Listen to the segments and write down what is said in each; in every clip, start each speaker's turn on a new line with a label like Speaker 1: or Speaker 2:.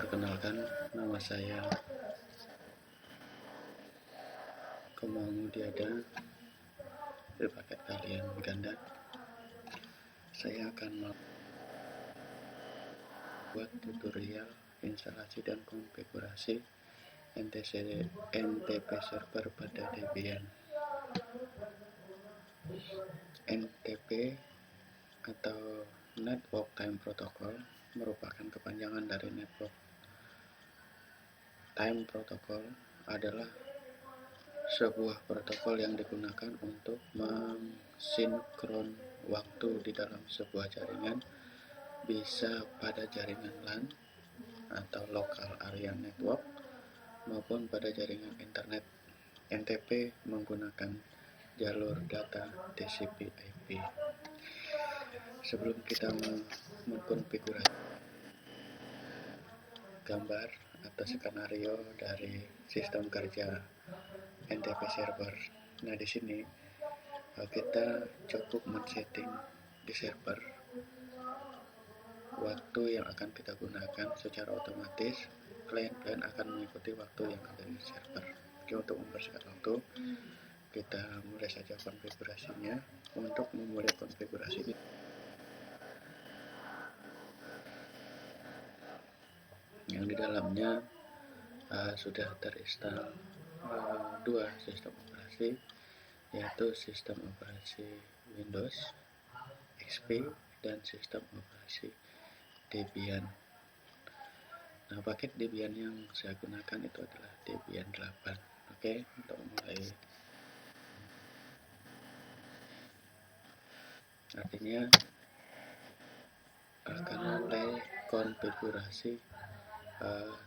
Speaker 1: Perkenalkan, nama saya Komang Mudiada, berbakat kalian ganda. Saya akan membuat tutorial instalasi dan konfigurasi NTP server pada Debian. NTP atau Network Time Protocol merupakan kepanjangan dari Network Time Protocol, adalah sebuah protokol yang digunakan untuk mensinkron waktu di dalam sebuah jaringan, bisa pada jaringan LAN atau Local Area Network maupun pada jaringan internet. NTP menggunakan jalur data TCP/IP. Sebelum kita mengkonfigurasi gambar atau skenario dari sistem kerja NTP server. Nah, di sini kita cukup men-setting di server waktu yang akan kita gunakan. Secara otomatis klien-klien akan mengikuti waktu yang ada di server. Oke, untuk mempersingkat waktu, kita mulai saja konfigurasinya. Untuk memulai konfigurasi, yang di dalamnya sudah terinstall dua sistem operasi, yaitu sistem operasi Windows XP dan sistem operasi Debian. Nah, paket Debian yang saya gunakan itu adalah Debian 8. Oke, untuk mulai, artinya akan mulai konfigurasi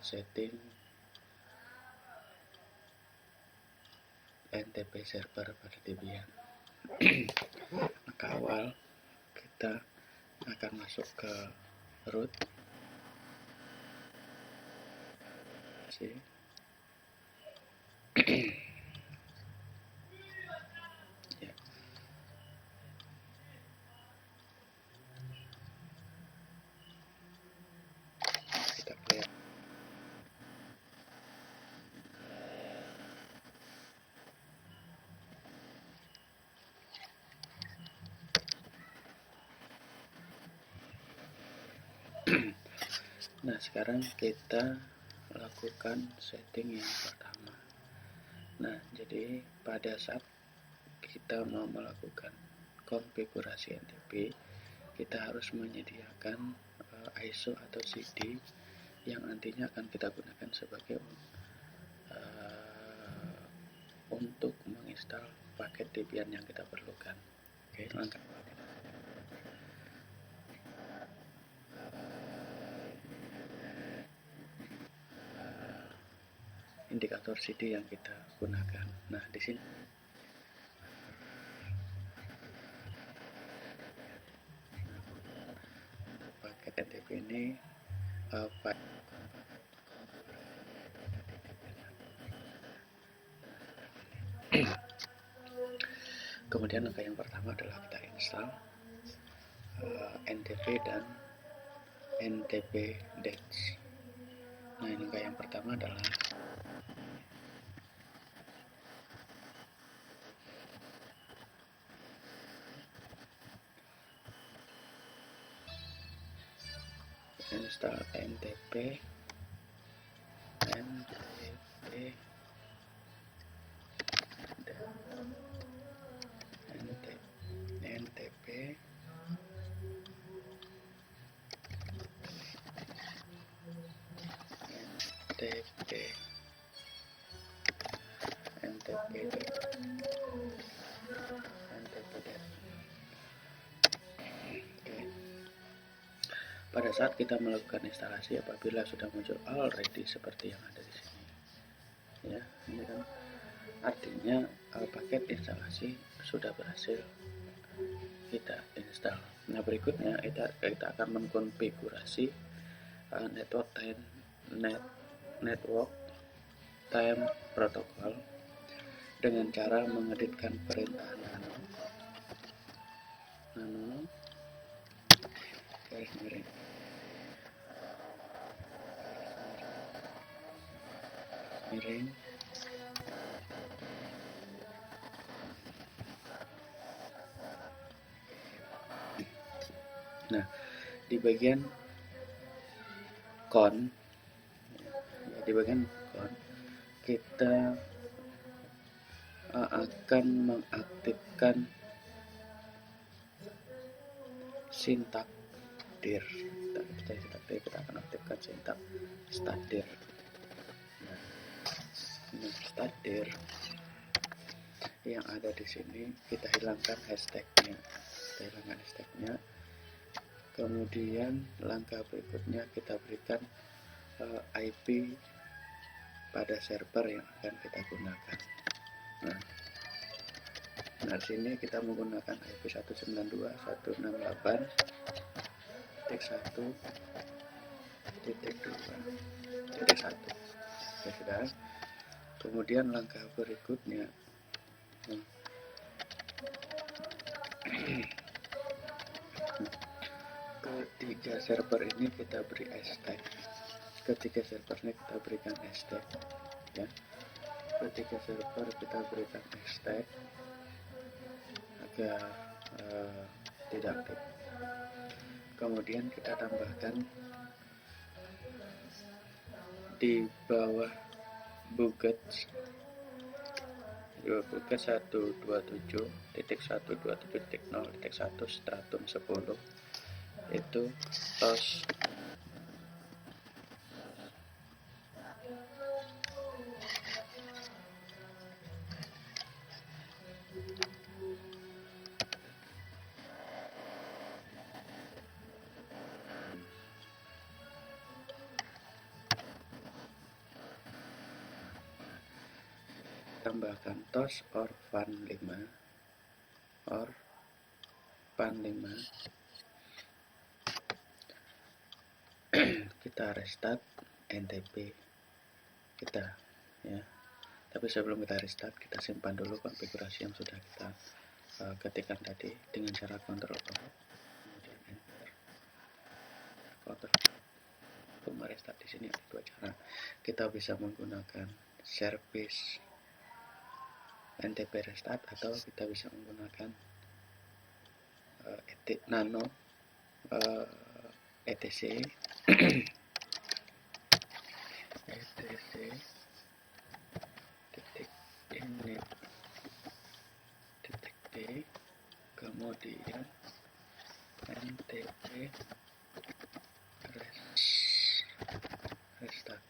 Speaker 1: setting NTP server pada Debian. Maka awal kita akan masuk ke root. Ya. Kita clear. Nah, sekarang kita lakukan setting yang pertama. Nah, jadi pada saat kita mau melakukan konfigurasi NTP, kita harus menyediakan ISO atau CD yang nantinya akan kita gunakan sebagai untuk menginstal paket Debian yang kita perlukan. Oke, langkah indikator CD yang kita gunakan. Nah, di sini paket NTP ini kemudian langkah yang pertama adalah kita install NTP dan NTP Detch. Nah, langkah yang pertama adalah install NTP pada saat kita melakukan instalasi, apabila sudah muncul already seperti yang ada di sini, ya, ini kan artinya paket instalasi sudah berhasil kita install. Nah, berikutnya kita akan mengkonfigurasi network time protocol dengan cara mengeditkan perintah nano garis miring miring. Nah, di bagian kon, di bagian kon kita akan mengaktifkan sintak dir. Kita akan aktifkan sintak start dir. Nah, start dir yang ada di sini kita hilangkan hashtagnya. Kemudian langkah berikutnya kita berikan IP pada server yang akan kita gunakan. Nah, di sini kita menggunakan IP 192.168.1.2.1. Ya sudah. Kemudian langkah berikutnya ketiga server ini kita beri hashtag. Ketiga servernya kita berikan hashtag, ya. Ketiga server kita berikan hashtag agar tidak aktif. Kemudian kita tambahkan di bawah buget 127.127.0.1 stratum 10 itu tos tambahkan tos orphan 5 kita restart NTP kita, ya. Tapi sebelum kita restart, kita simpan dulu konfigurasi yang sudah kita ketikkan tadi dengan cara Ctrl O, kemudian Enter. Untuk merestart di sini ada dua cara. Kita bisa menggunakan service NTP restart atau kita bisa menggunakan nano etc titik ini titik D, kemudian NTP restart.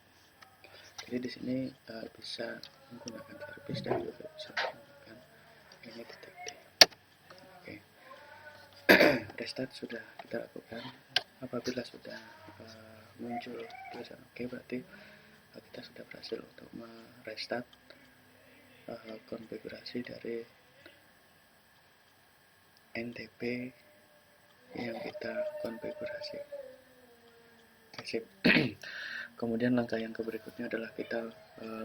Speaker 1: Jadi di sini bisa menggunakan service dan juga bisa menggunakan ini titik D. Oke. Restart sudah kita lakukan. Apabila sudah muncul tulisan oke, berarti kita sudah berhasil untuk merestart konfigurasi dari NTP yang kita konfigurasi. Sip. Kemudian langkah yang berikutnya adalah kita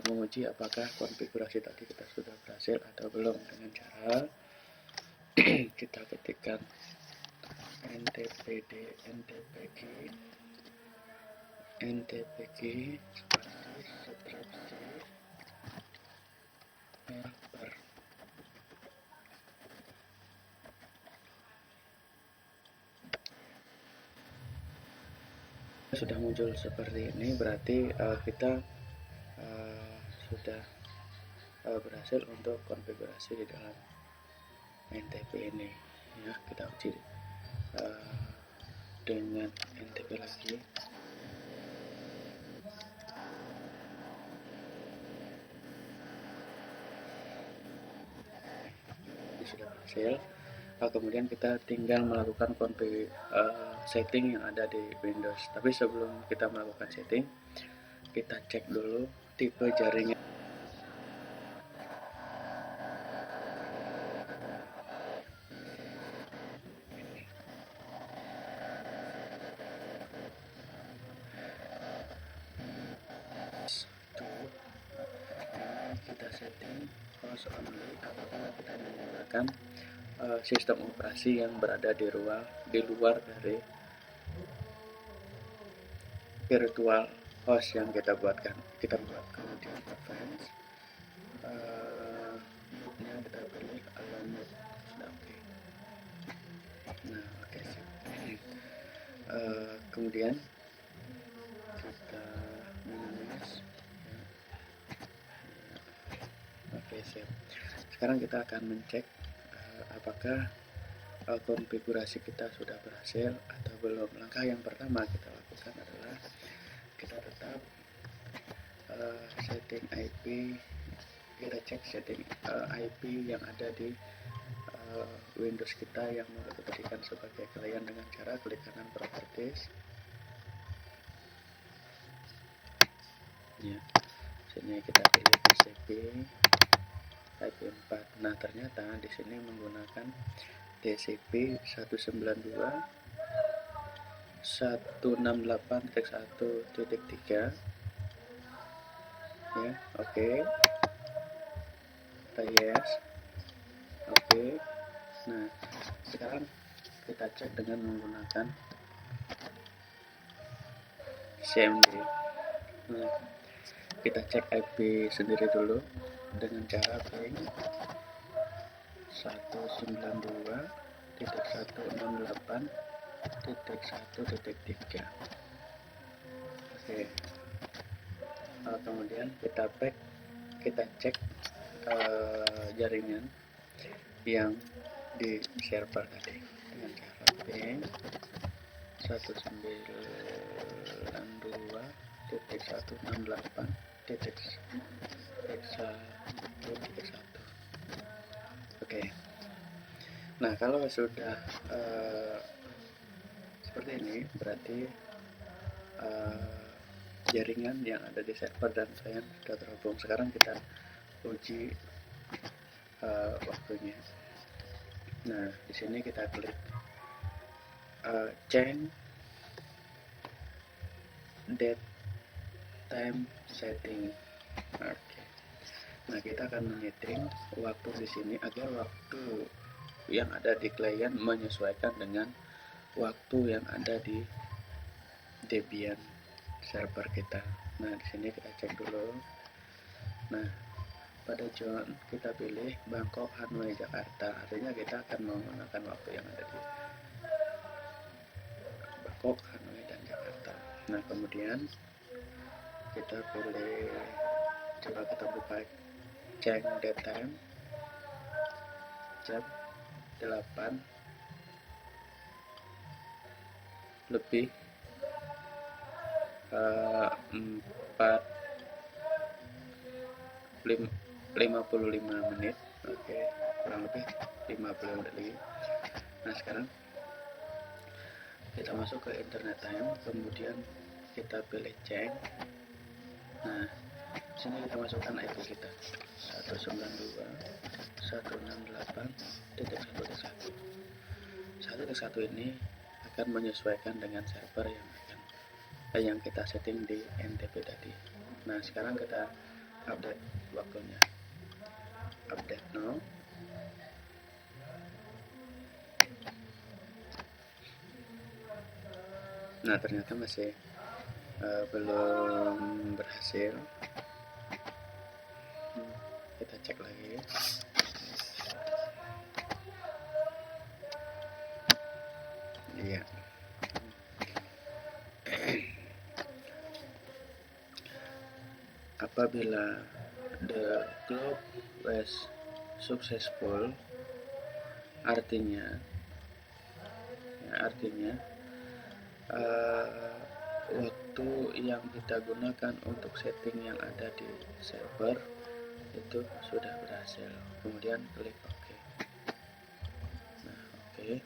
Speaker 1: menguji apakah konfigurasi tadi kita sudah berhasil atau belum dengan cara kita ketikkan ntpd ntpg spasi helper. Sudah muncul seperti ini, berarti kita sudah berhasil untuk konfigurasi di dalam NTP ini, ya. Kita uji dengan NTP lagi. Ini sudah berhasil. Kemudian kita tinggal melakukan setting yang ada di Windows. Tapi sebelum kita melakukan setting, kita cek dulu tipe jaringan. Kita setting host only apabila kita menggunakan sistem operasi yang berada di luar dari virtual host yang kita buat, kemudian advance, moodnya kita pilih allow mode, sudah oke. Nah oke, sip. Kemudian kita minimize ya. Oke, sip. Sekarang kita akan mencek apakah konfigurasi kita sudah berhasil atau belum. Langkah yang pertama kita lakukan adalah kita tetap setting IP, kita cek setting IP yang ada di Windows kita yang mau kita berikan sebagai klien dengan cara klik kanan properties ya. Sini kita pilih TCP IP4. Nah ternyata di sini menggunakan TCP 192.168.1.3 ya. Oke, kita yes. Oke. Nah sekarang kita cek dengan menggunakan CMD. Nah, kita cek IP sendiri dulu dengan cara ping 192.168.1.3. Oke. Kemudian kita cek jaringan yang di server tadi dengan cara ping 192.168.1.1. Oke. Nah kalau sudah seperti ini berarti jaringan yang ada di server dan client sudah terhubung. Sekarang kita uji waktunya. Nah di sini kita klik change date time setting. Oke. Nah kita akan menyeting waktu di sini agar waktu yang ada di klien menyesuaikan dengan waktu yang ada di Debian server kita. Nah di sini kita cek dulu. Nah pada zone kita pilih Bangkok, Hanoi, Jakarta. Artinya kita akan menggunakan waktu yang ada di Bangkok, Hanoi, dan Jakarta. Nah kemudian kita pilih, coba kita buka change date time jam 8 lebih 55 menit. Oke, kurang lebih 50 menit lagi. Nah sekarang kita masuk ke internet time, kemudian kita pilih change. Nah sini kita masukkan IP kita 192.168.1.1 ini akan menyesuaikan dengan server yang kita setting di NTP tadi. Nah sekarang kita update waktunya, update now. Nah ternyata masih belum berhasil. Kita cek lagi. Iya. Apabila the clock was successful, artinya waktu yang kita gunakan untuk setting yang ada di server itu sudah berhasil. Kemudian klik OK. Nah oke.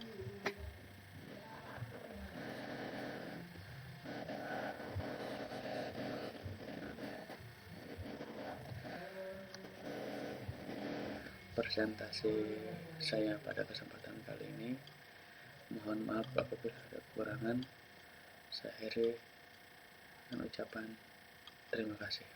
Speaker 1: Presentasi saya pada kesempatan kali ini, mohon maaf apabila ada kekurangan. Saya akhiri dengan ucapan terima kasih.